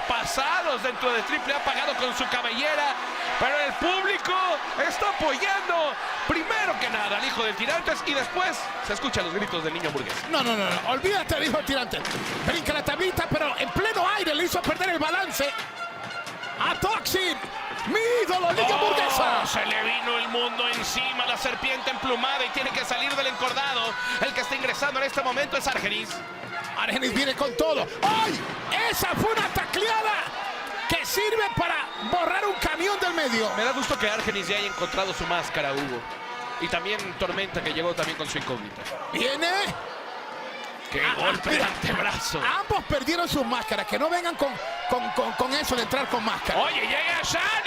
antepasados dentro de AAA pagado con su cabellera, pero el público está apoyando primero que nada al hijo del Tirantes y después se escuchan los gritos del niño hamburguesa. No, olvídate del hijo del Tirante. Brinca la tablita, pero en pleno aire le hizo perder el balance a Toxin. ¡Mi ídolo, niño hamburguesa! Se le vino el mundo encima, la serpiente emplumada y tiene que salir del encordado. El que está ingresando en este momento es Argenis. Argenis viene con todo. ¡Ay! Esa fue una tacleada que sirve para borrar un camión del medio. Me da gusto que Argenis ya haya encontrado su máscara, Hugo. Y también Tormenta, que llegó también con su incógnita. Viene. ¡Qué golpe de antebrazo! Ambos perdieron sus máscaras. Que no vengan con eso de entrar con máscara. Oye, llega Shani.